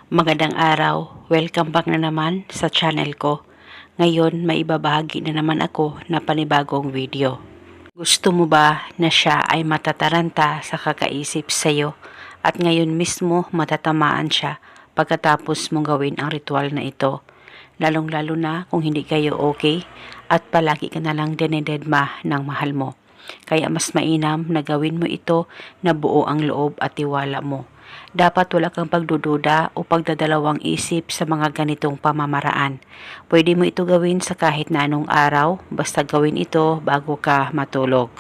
Magandang araw, welcome back na naman sa channel ko. Ngayon may ibabahagi na naman ako na panibagong video. Gusto mo ba na siya ay matataranta sa kakaisip sa'yo at ngayon mismo matatamaan siya pagkatapos mong gawin ang ritual na ito? Lalong lalo na kung hindi kayo okay at palagi ka na lang dinededma ng mahal mo. Kaya mas mainam na gawin mo ito na buo ang loob at tiwala mo. Dapat wala kang pagdududa o pagdadalawang isip sa mga ganitong pamamaraan. Pwede mo ito gawin sa kahit na anong araw, basta gawin ito bago ka matulog.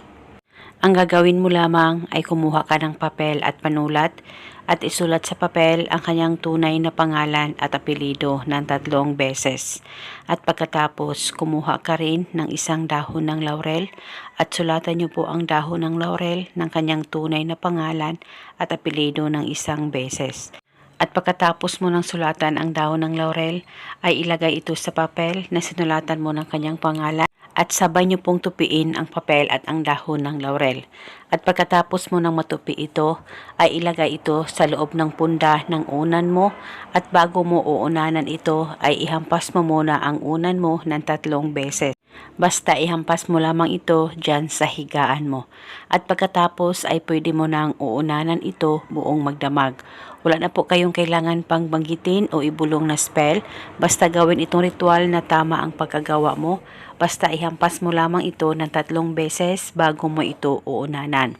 Ang gagawin mo lamang ay kumuha ka ng papel at panulat at isulat sa papel ang kanyang tunay na pangalan at apelido ng 3 beses. At pagkatapos, kumuha ka rin ng isang dahon ng laurel at sulatan niyo po ang dahon ng laurel ng kanyang tunay na pangalan at apelido ng 1 beses. At pagkatapos mo ng sulatan ang dahon ng laurel, ay ilagay ito sa papel na sinulatan mo ng kanyang pangalan at sabay niyo pong tupiin ang papel at ang dahon ng laurel. At pagkatapos mo nang matupi ito, ay ilagay ito sa loob ng punda ng unan mo at bago mo uunanan ito ay ihampas mo muna ang unan mo ng 3 beses. Basta ihampas mo lamang ito dyan sa higaan mo. At pagkatapos ay pwede mo nang uunanan ito buong magdamag. Wala na po kayong kailangan pang banggitin o ibulong na spell. Basta gawin itong ritual na tama ang pagkagawa mo. Basta ihampas mo lamang ito ng 3 beses bago mo ito uunanan.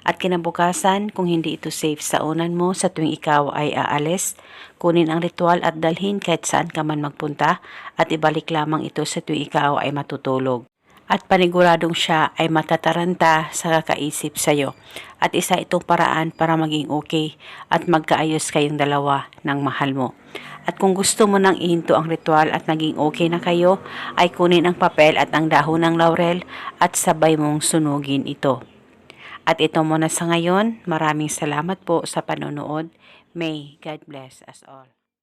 At kinabukasan, kung hindi ito safe sa unan mo sa tuwing ikaw ay aalis, kunin ang ritual at dalhin kahit saan ka man magpunta at ibalik lamang ito sa tuwing ikaw ay matutulog. At paniguradong siya ay matataranta sa kakaisip sa'yo. At isa itong paraan para maging okay at magkaayos kayong dalawa ng mahal mo. At kung gusto mo nang ihinto ang ritual at naging okay na kayo, ay kunin ang papel at ang dahon ng laurel at sabay mong sunugin ito. At ito muna sa ngayon. Maraming salamat po sa panonood. May God bless us all.